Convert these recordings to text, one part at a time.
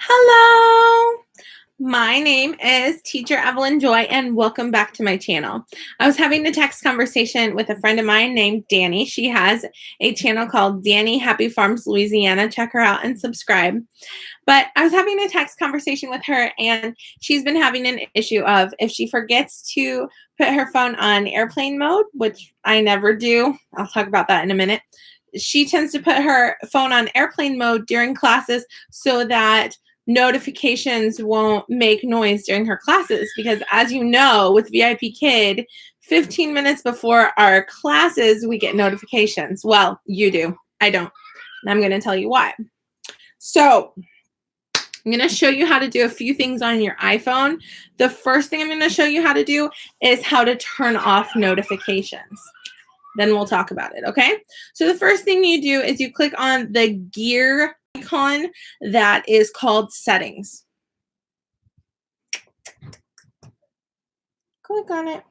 Hello, my name is Teacher Evelyn Joy, and welcome back to my channel. I was having a text conversation with a friend of mine named Dani. She has a channel called Dani Happy Farms Louisiana. Check her out and subscribe. But I was having a text conversation with her, and she's been having an issue of if she forgets to put her phone on airplane mode, which I never do. I'll talk about that in a minute. She tends to put her phone on airplane mode during classes so that notifications won't make noise during her classes, because as you know, with VIPKID, 15 minutes before our classes, we get notifications. Well, you do. I don't. And I'm going to tell you why. So I'm going to show you how to do a few things on your iPhone. The first thing I'm going to show you how to do is how to turn off notifications. Then we'll talk about it, okay? So the first thing you do is you click on the gear icon that is called settings. Click on it.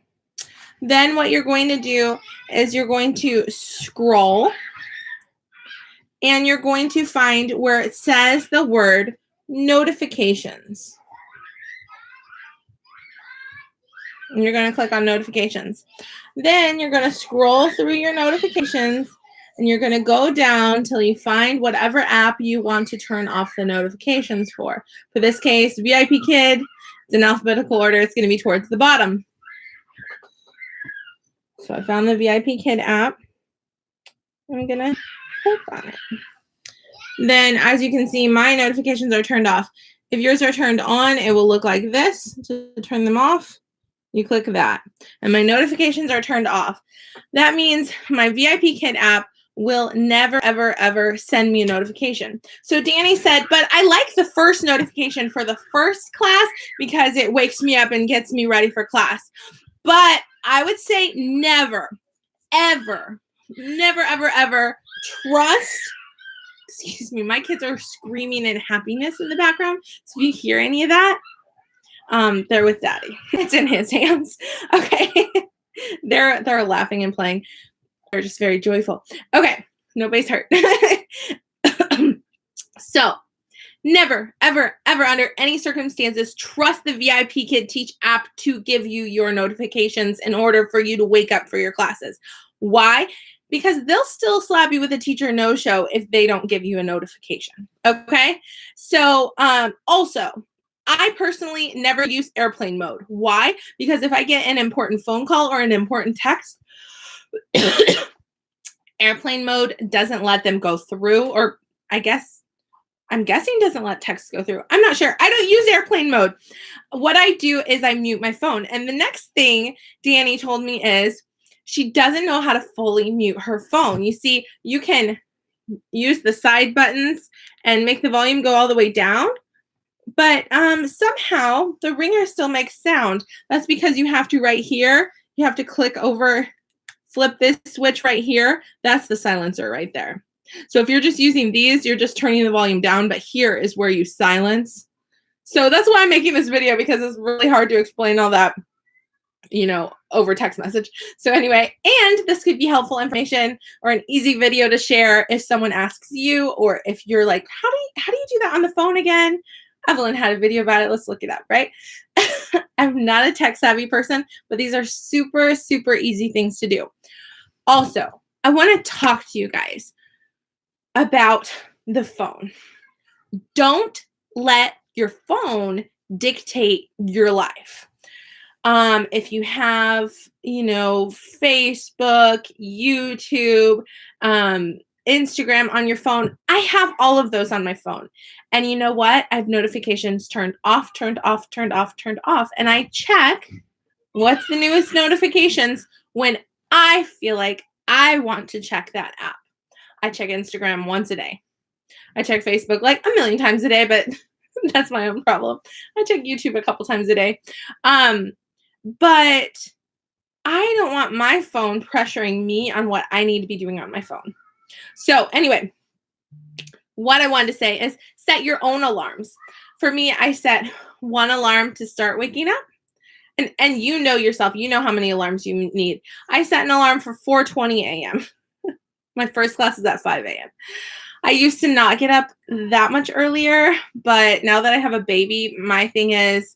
Then what you're going to do is you're going to scroll and you're going to find where it says the word notifications. And you're going to click on notifications. Then you're going to scroll through your notifications and you're going to go down until you find whatever app you want to turn off the notifications for. For this case, VIPKID, it's in alphabetical order. It's going to be towards the bottom. So I found the VIPKID app. I'm going to click on it. Then, as you can see, my notifications are turned off. If yours are turned on, it will look like this. To turn them off, you click that. And my notifications are turned off. That means my VIPKID app will never, ever, ever send me a notification. So Dani said, but I like the first notification for the first class because it wakes me up and gets me ready for class. But I would say never, ever, never, ever, ever trust. Excuse me, my kids are screaming in happiness in the background. So if you hear any of that, they're with Daddy. It's in his hands. Okay. They're laughing and playing. They're just very joyful. Okay. Nobody's hurt. So never, ever, ever under any circumstances trust the VIPKID Teach app to give you your notifications in order for you to wake up for your classes. Why? Because they'll still slap you with a teacher no-show if they don't give you a notification. Okay? So also, I personally never use airplane mode. Why? Because if I get an important phone call or an important text, airplane mode doesn't let them go through, or I'm guessing doesn't let text go through. I'm not sure. I don't use airplane mode. What I do is I mute my phone. And the next thing Dani told me is she doesn't know how to fully mute her phone. You see, you can use the side buttons and make the volume go all the way down. But somehow the ringer still makes sound. That's because you have to right here. You have to click over, flip this switch right here. That's the silencer right there. So if you're just using these, you're just turning the volume down. But here is where you silence. So that's why I'm making this video, because it's really hard to explain all that, you know, over text message. So anyway, and this could be helpful information or an easy video to share if someone asks you, or if you're like, how do you do that on the phone again? Evelyn had a video about it. Let's look it up, right? I'm not a tech savvy person, but these are super, super easy things to do. Also, I want to talk to you guys about the phone. Don't let your phone dictate your life. If you have, you know, Facebook, YouTube, Instagram on your phone, I have all of those on my phone. And you know what? I have notifications turned off, turned off, turned off, turned off. And I check what's the newest notifications when I feel like I want to check that app. I check Instagram once a day. I check Facebook like a million times a day, but that's my own problem. I check YouTube a couple times a day. But I don't want my phone pressuring me on what I need to be doing on my phone. So anyway, what I wanted to say is set your own alarms. For me, I set one alarm to start waking up. And you know yourself, you know how many alarms you need. I set an alarm for 4:20 a.m. My first class is at 5 a.m. I used to not get up that much earlier, but now that I have a baby, my thing is,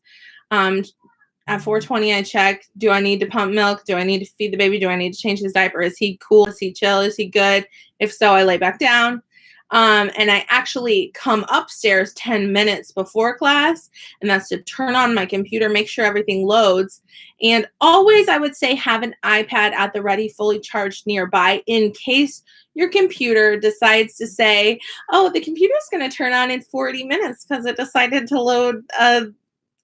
at 4:20, I check, do I need to pump milk? Do I need to feed the baby? Do I need to change his diaper? Is he cool? Is he chill? Is he good? If so, I lay back down. And I actually come upstairs 10 minutes before class, and that's to turn on my computer, make sure everything loads. And always, I would say, have an iPad at the ready, fully charged nearby in case your computer decides to say, oh, the computer's going to turn on in 40 minutes because it decided to load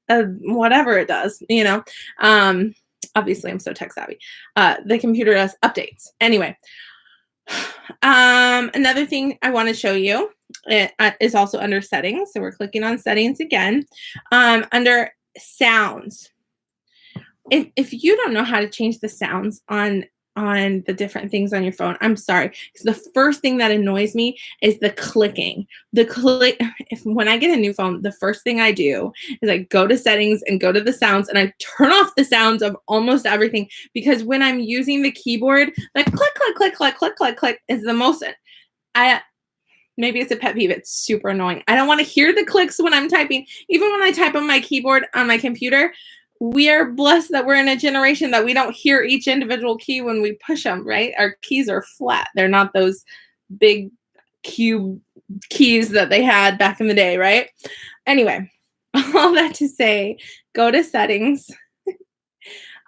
whatever it does, obviously I'm so tech savvy. The computer does updates. Anyway, another thing I want to show you is also under settings. So we're clicking on settings again. Under sounds. If you don't know how to change the sounds on the different things on your phone, I'm sorry. Because the first thing that annoys me is the clicking. When I get a new phone, the first thing I do is I go to settings and go to the sounds, and I turn off the sounds of almost everything, because when I'm using the keyboard, like click, click, click, click, click, click, click is the most. Maybe it's a pet peeve. It's super annoying. I don't want to hear the clicks when I'm typing. Even when I type on my keyboard on my computer, we are blessed that we're in a generation that we don't hear each individual key when we push them, right? Our keys are flat. They're not those big cube keys that they had back in the day, right? Anyway, all that to say, go to settings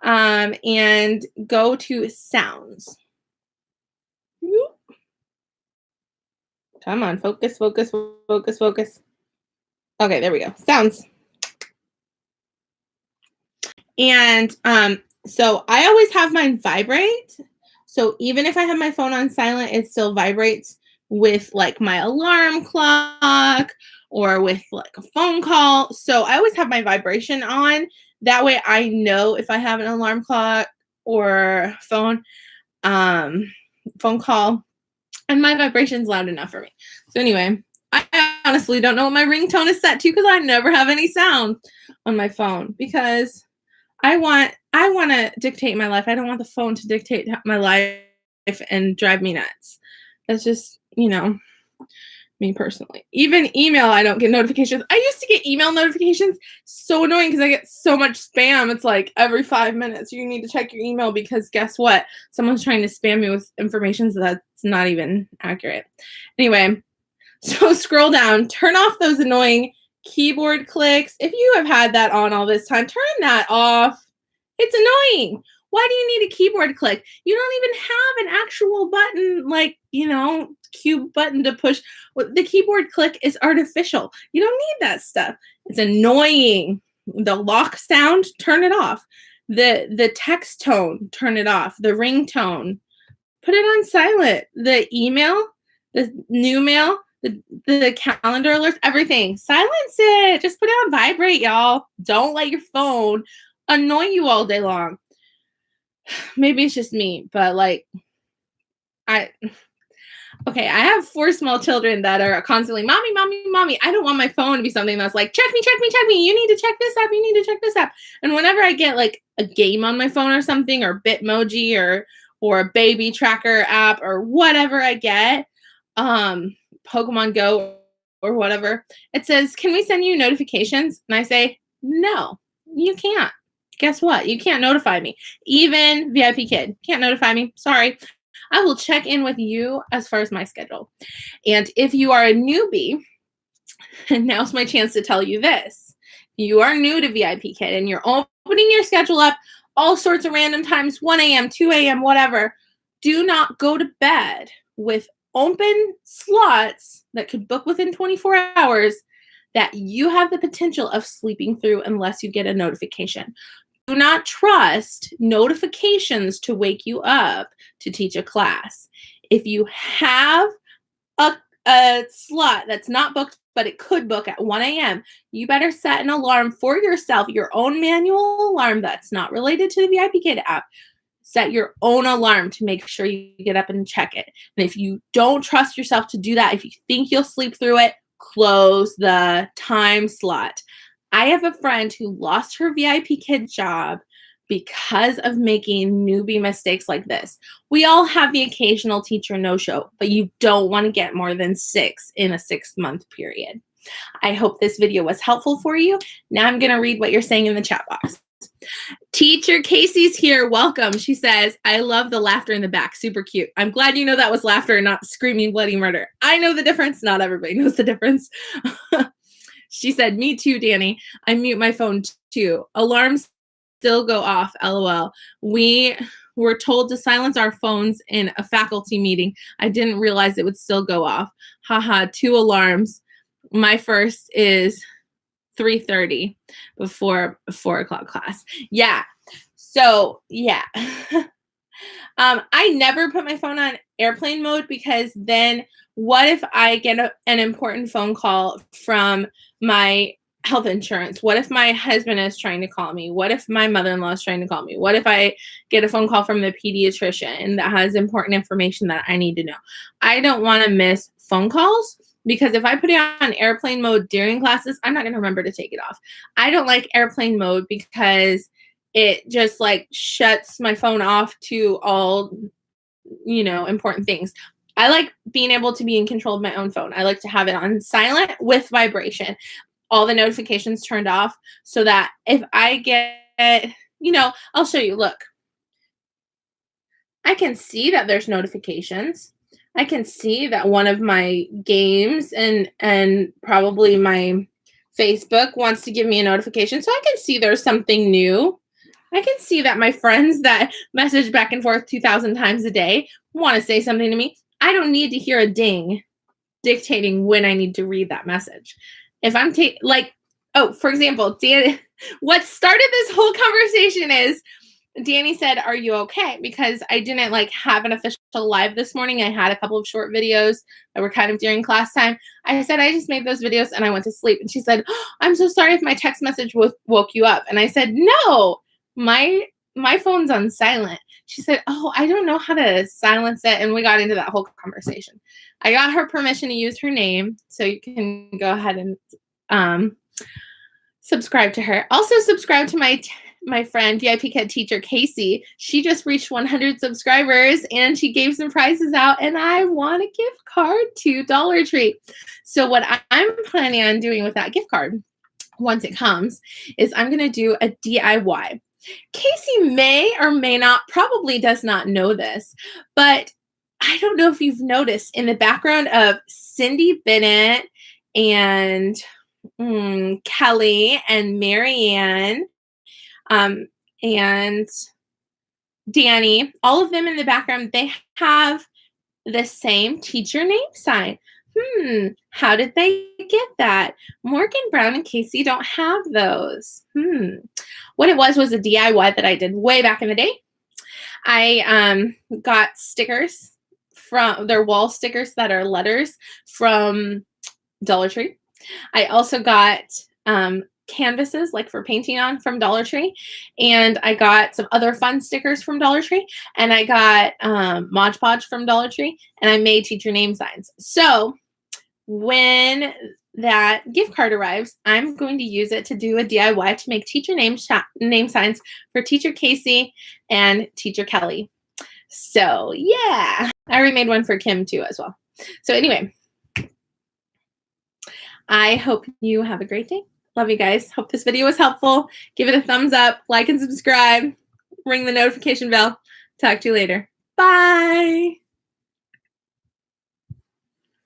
and go to sounds. Come on, focus, focus, focus, focus. Okay, there we go. Sounds. And so I always have mine vibrate. So even if I have my phone on silent, it still vibrates with like my alarm clock or with like a phone call. So I always have my vibration on. That way I know if I have an alarm clock or phone call, and my vibration's loud enough for me. So anyway, I honestly don't know what my ringtone is set to, because I never have any sound on my phone, because I want to dictate my life. I don't want the phone to dictate my life and drive me nuts. That's just, me personally. Even email, I don't get notifications. I used to get email notifications. So annoying, because I get so much spam. It's like every 5 minutes you need to check your email, because guess what? Someone's trying to spam me with information that's not even accurate. Anyway, so scroll down, turn off those annoying keyboard clicks. If you have had that on all this time, turn that off. It's annoying. Why do you need a keyboard click? You don't even have an actual button, like, cube button to push. The keyboard click is artificial. You don't need that stuff. It's annoying. The lock sound, turn it off. The text tone, turn it off. The ringtone, put it on silent. The email, the new mail, the calendar alerts, everything, silence it. Just put it on vibrate, y'all. Don't let your phone annoy you all day long. Maybe it's just me, but I have 4 small children that are constantly, mommy, mommy, mommy. I don't want my phone to be something that's like, check me, check me, check me. You need to check this app. You need to check this app. And whenever I get like a game on my phone or something, or Bitmoji or a baby tracker app or whatever I get, Pokemon Go or whatever, it says, can we send you notifications? And I say, no, you can't. Guess what? You can't notify me. Even VIPKID can't notify me. Sorry. I will check in with you as far as my schedule. And if you are a newbie, now's my chance to tell you this. You are new to VIPKID and you're opening your schedule up all sorts of random times, 1 a.m., 2 a.m., whatever. Do not go to bed with open slots that could book within 24 hours that you have the potential of sleeping through unless you get a notification. Do not trust notifications to wake you up to teach a class. If you have a slot that's not booked, but it could book at 1 a.m., you better set an alarm for yourself, your own manual alarm that's not related to the VIPKID app. Set your own alarm to make sure you get up and check it. And if you don't trust yourself to do that, if you think you'll sleep through it, close the time slot. I have a friend who lost her VIPKID job because of making newbie mistakes like this. We all have the occasional teacher no-show, but you don't want to get more than 6 in a 6-month period. I hope this video was helpful for you. Now I'm going to read what you're saying in the chat box. Teacher Casey's here. Welcome. She says, I love the laughter in the back. Super cute. I'm glad you know that was laughter and not screaming bloody murder. I know the difference. Not everybody knows the difference. She said, me too, Dani. I mute my phone too. Alarms still go off, LOL. We were told to silence our phones in a faculty meeting. I didn't realize it would still go off. Haha, 2 alarms. My first is 3:30 before a 4 o'clock class. Yeah. So yeah. I never put my phone on airplane mode because then what if I get an important phone call from my health insurance? What if my husband is trying to call me? What if my mother-in-law is trying to call me? What if I get a phone call from the pediatrician that has important information that I need to know? I don't want to miss phone calls because if I put it on airplane mode during classes, I'm not going to remember to take it off. I don't like airplane mode because it just like shuts my phone off to all, important things. I like being able to be in control of my own phone. I like to have it on silent with vibration, all the notifications turned off so that if I get, I'll show you, look. I can see that there's notifications. I can see that one of my games and probably my Facebook wants to give me a notification. So I can see there's something new. I can see that my friends that message back and forth 2,000 times a day want to say something to me. I don't need to hear a ding dictating when I need to read that message. If I'm for example, Dan, what started this whole conversation is Dani said, are you okay? Because I didn't have an official live this morning. I had a couple of short videos that were kind of during class time. I said, I just made those videos and I went to sleep. And she said, I'm so sorry if my text message woke you up. And I said, no, my phone's on silent. She said, oh, I don't know how to silence it. And we got into that whole conversation. I got her permission to use her name. So you can go ahead and subscribe to her. Also subscribe to my friend, VIPKID teacher, Kasie. She just reached 100 subscribers and she gave some prizes out and I won a gift card to Dollar Tree. So what I'm planning on doing with that gift card, once it comes, is I'm going to do a DIY. Kasie may or may not, probably does not know this, but I don't know if you've noticed in the background of Cindy Bennett and Kelly and Marianne and Dani, all of them in the background, they have the same teacher name sign. How did they get that? Morgan, Brown, and Kasie don't have those. What it was a DIY that I did way back in the day. I got stickers from their wall stickers that are letters from Dollar Tree. I also got canvases for painting on from Dollar Tree, and I got some other fun stickers from Dollar Tree, and I got Mod Podge from Dollar Tree, and I made teacher name signs. So when that gift card arrives, I'm going to use it to do a DIY to make teacher name signs for teacher Kasie and teacher Kelly. So yeah, I already made one for Kim too as well. So anyway, I hope you have a great day. Love you guys. Hope this video was helpful. Give it a thumbs up, like and subscribe, ring the notification bell. Talk to you later. Bye.